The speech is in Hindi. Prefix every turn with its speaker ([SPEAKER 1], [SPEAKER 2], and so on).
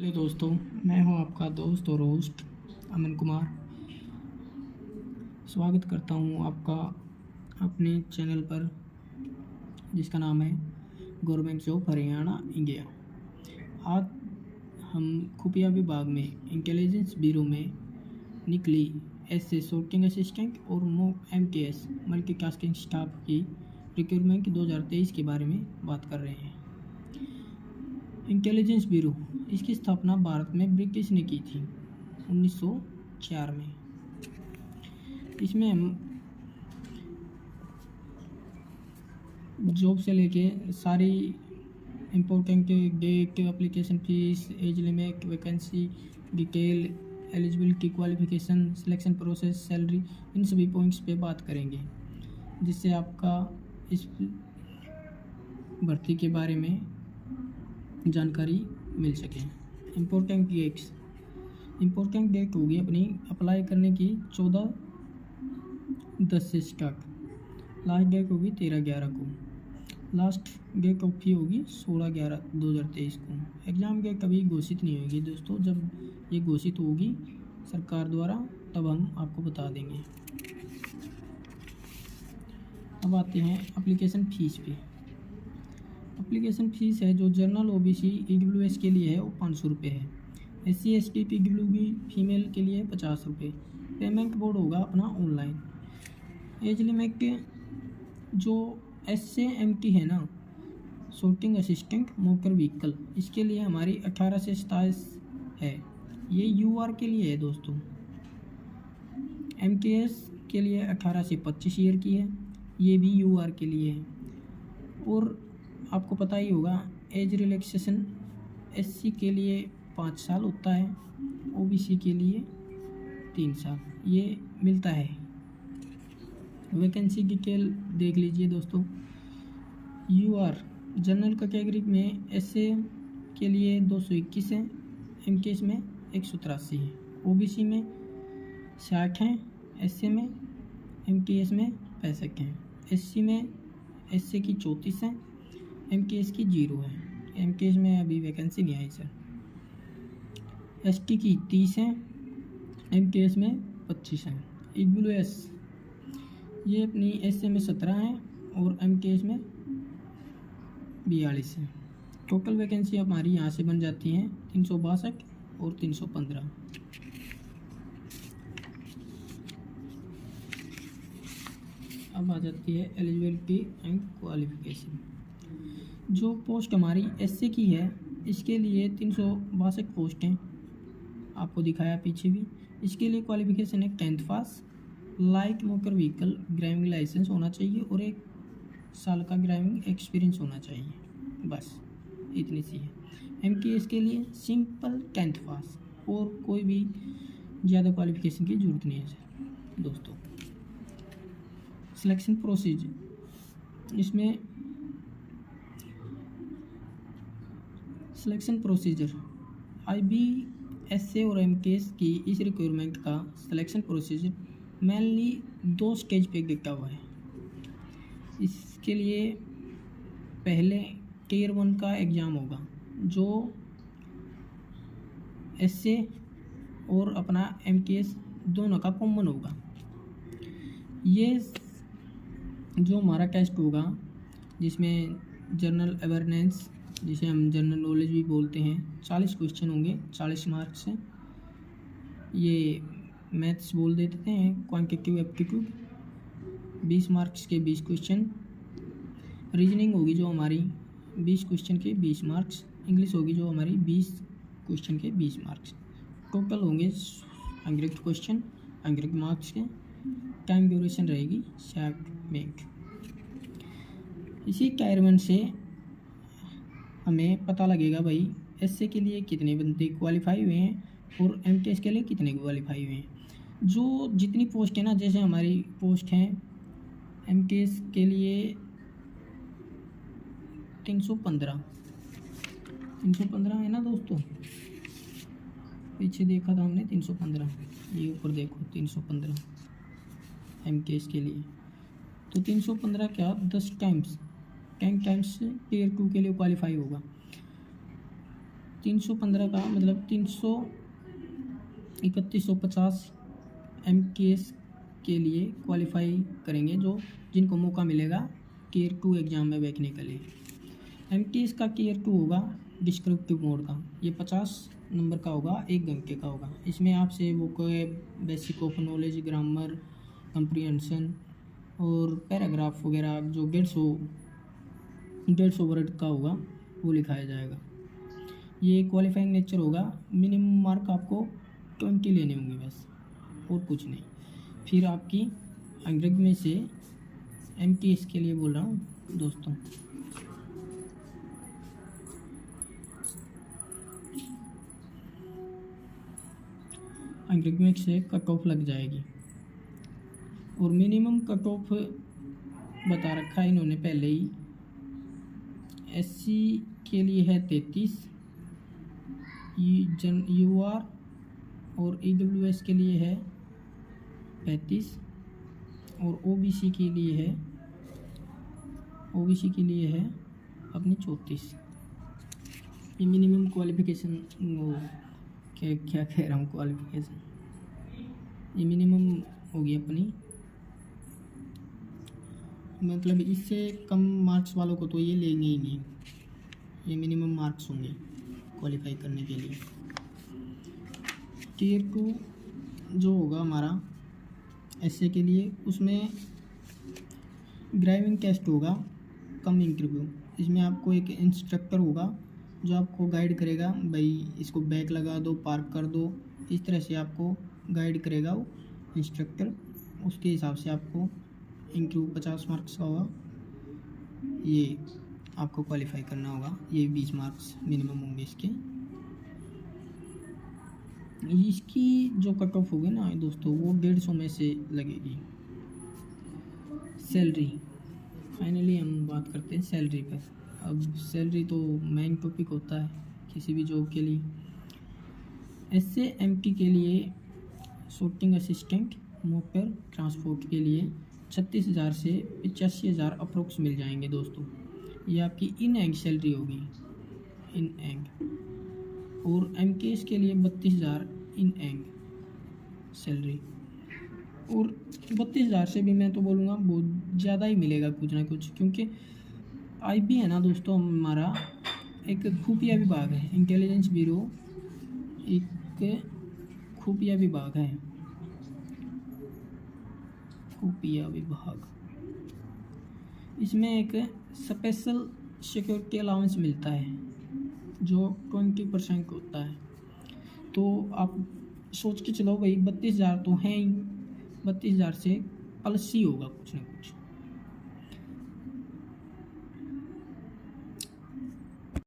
[SPEAKER 1] हेलो दोस्तों, मैं हूं आपका दोस्त और होस्ट अमन कुमार। स्वागत करता हूं आपका अपने चैनल पर जिसका नाम है गवर्नमेंट जॉब हरियाणा इंडिया। आज हम खुफिया विभाग में इंटेलिजेंस ब्यूरो में निकली एसए सॉर्टिंग असिस्टेंट और मॉक एमटीएस मल्टीटास्किंग स्टाफ की रिक्रूटमेंट 2023 के बारे में बात कर रहे हैं। इंटेलिजेंस ब्यूरो, इसकी स्थापना भारत में ब्रिटिश ने की थी 1904 में। इसमें हम जॉब से लेके सारी important date, application fees, age limit, vacancy detail, eligibility, qualification, selection process, salary, इन सभी पॉइंट्स पे बात करेंगे जिससे आपका इस भर्ती के बारे में जानकारी मिल सके। इम्पोर्टेंट डेट होगी अपनी अप्लाई करने की 14/10 से स्टार्ट। लास्ट डेट होगी 13/11 को। लास्ट डेट ऑफ फी होगी 16/11/2023 को। एग्ज़ाम डेट कभी घोषित नहीं होगी दोस्तों, जब ये घोषित होगी सरकार द्वारा तब हम आपको बता देंगे। अब आते हैं एप्लीकेशन फ़ीस पे। एप्लीकेशन फ़ीस है जो जनरल ओबीसी ईडब्ल्यूएस के लिए है वो 500 रुपये है। SC ST पीडब्ल्यूबी फीमेल के लिए 50 रुपये। पेमेंट बोर्ड होगा अपना ऑनलाइन। एज लिमिट जो SAMT है ना, सॉर्टिंग असिस्टेंट मोटर व्हीकल, इसके लिए हमारी 18 से 27 है। ये UR के लिए है दोस्तों। MTS के लिए 18 से 25 ईयर की है, ये भी UR के लिए है। और आपको पता ही होगा एज रिलैक्सेशन SC के लिए 5 साल होता है, OBC के लिए 3 साल ये मिलता है। वैकेंसी डिटेल देख लीजिए दोस्तों। UR जनरल कैटेगरी में SA के लिए 221 है, MTS में 183 है, OBC में 60 हैं, SA में, MTS में 65 हैं, SC में SA की 34 है, MTS की 0 है। MTS में अभी वैकेंसी नहीं आई सर। ST की 30 है, MTS में 25 है। EWS ये अपनी SA में 17 है और MTS में 42 है। टोटल वैकेंसी हमारी यहाँ से बन जाती हैं 362 और 315। अब आ जाती है एलिजिबिलिटी एंड क्वालिफिकेशन। जो पोस्ट हमारी SC की है इसके लिए 362 पोस्ट हैं, आपको दिखाया पीछे भी। इसके लिए क्वालिफिकेशन है 10th pass, light motor vehicle driving licence होना चाहिए और 1 साल का ड्राइविंग एक्सपीरियंस होना चाहिए, बस इतनी सी है। MTS के लिए सिंपल 10th पास और कोई भी ज़्यादा क्वालिफिकेशन की ज़रूरत नहीं है सर दोस्तों। सिलेक्शन प्रोसीजर, इसमें सिलेक्शन प्रोसीजर IBSA और MTS की इस रिक्वायरमेंट का सिलेक्शन प्रोसीजर मेनली 2 स्टेज पे गिरता हुआ है। इसके लिए पहले Tier 1 का एग्ज़ाम होगा जो SA और अपना MTS दोनों का कॉमन होगा। ये जो हमारा टेस्ट होगा जिसमें जनरल अवेयरनेस, जिसे हम जनरल नॉलेज भी बोलते हैं, 40 क्वेश्चन होंगे, 40 मार्क्स हैं। ये मैथ्स बोल देते हैं, क्वांटिटेटिव एप्टीट्यूड 20 मार्क्स के 20 क्वेश्चन। रीजनिंग होगी जो हमारी 20 क्वेश्चन के 20 मार्क्स। इंग्लिश होगी जो हमारी 20 क्वेश्चन के 20 मार्क्स। टोटल होंगे 100 क्वेश्चन, 100 मार्क्स के। टाइम ड्यूरेशन रहेगी 60 मिनट। इसी रिक्वायरमेंट से हमें पता लगेगा भाई SC के लिए कितने बंदे क्वालिफाई हुए हैं और MTS के लिए कितने क्वालिफाई हुए हैं। जो जितनी पोस्ट है ना, जैसे हमारी पोस्ट हैं MTS के लिए 315 है ना दोस्तों, पीछे देखा था हमने 315, ये ऊपर देखो 315 MTS के लिए। तो 315 क्या 10 टाइम्स Tier 2 के लिए क्वालिफाई होगा। 315 का मतलब 3150 MKS के लिए क्वालिफाई करेंगे, जो जिनको मौका मिलेगा टियर 2 एग्ज़ाम में बैठने के लिए। MKS का टियर 2 होगा डिस्क्रिप्टिव मोड का, ये 50 नंबर का होगा, 1 घंटे का होगा। इसमें आपसे vocab, basic of knowledge, grammar, comprehension और पैराग्राफ वगैरह जो 150 वर्ड का होगा वो लिखाया जाएगा। ये क्वालिफाइंग नेचर होगा। मिनिमम मार्क आपको 20 लेने होंगे बस, और कुछ नहीं। फिर आपकी अंग्रेजी में से MKS के लिए बोल रहा हूँ दोस्तों, अंग्रेजी में से कट ऑफ लग जाएगी, और मिनिमम कट ऑफ बता रखा है इन्होंने पहले ही। SC के लिए है 33, UR और EWS के लिए है 35, और OBC के लिए है अपनी 34। ये मिनिमम क्वालिफिकेशन, वो क्या कह रहा हूँ, क्वालिफिकेशन, ये मिनिमम होगी अपनी, मतलब इससे कम मार्क्स वालों को तो ये लेंगे ही नहीं। ये मिनिमम मार्क्स होंगे क्वालिफाई करने के लिए। टियर 2 जो होगा हमारा ऐसे के लिए, उसमें ड्राइविंग टेस्ट होगा, कम इंटरव्यू। इसमें आपको एक इंस्ट्रक्टर होगा जो आपको गाइड करेगा, भाई इसको बैक लगा दो, पार्क कर दो, इस तरह से आपको गाइड करेगा वो इंस्ट्रक्टर। उसके हिसाब से आपको इंटरव्यू 50 मार्क्स का होगा, ये आपको क्वालिफाई करना होगा। ये 20 मार्क्स मिनिमम होंगे इसके। इसकी जो कट ऑफ होगी ना दोस्तों, वो 150 में से लगेगी। सैलरी, फाइनली हम बात करते हैं सैलरी पर। अब सैलरी तो मेन टॉपिक होता है किसी भी जॉब के लिए। SAMT के लिए शूटिंग असिस्टेंट, मोपर ट्रांसपोर्ट के लिए 36,000 से 85,000 अप्रोक्स मिल जाएंगे दोस्तों। ये आपकी इन एंग सैलरी होगी, इन एंग। और MKS के लिए 32,000 इन एंग सैलरी, और 32,000 से भी मैं तो बोलूँगा बहुत ज़्यादा ही मिलेगा कुछ ना कुछ, क्योंकि IB है ना दोस्तों, हमारा एक खुफिया विभाग है, इंटेलिजेंस ब्यूरो एक खुफिया विभाग है, खुफिया विभाग। इसमें एक स्पेशल सिक्योरिटी अलाउंस मिलता है जो 20% होता है। तो आप सोच के चलो भाई, 32,000 तो हैं ही, 32,000 से प्लस ही होगा कुछ ना कुछ।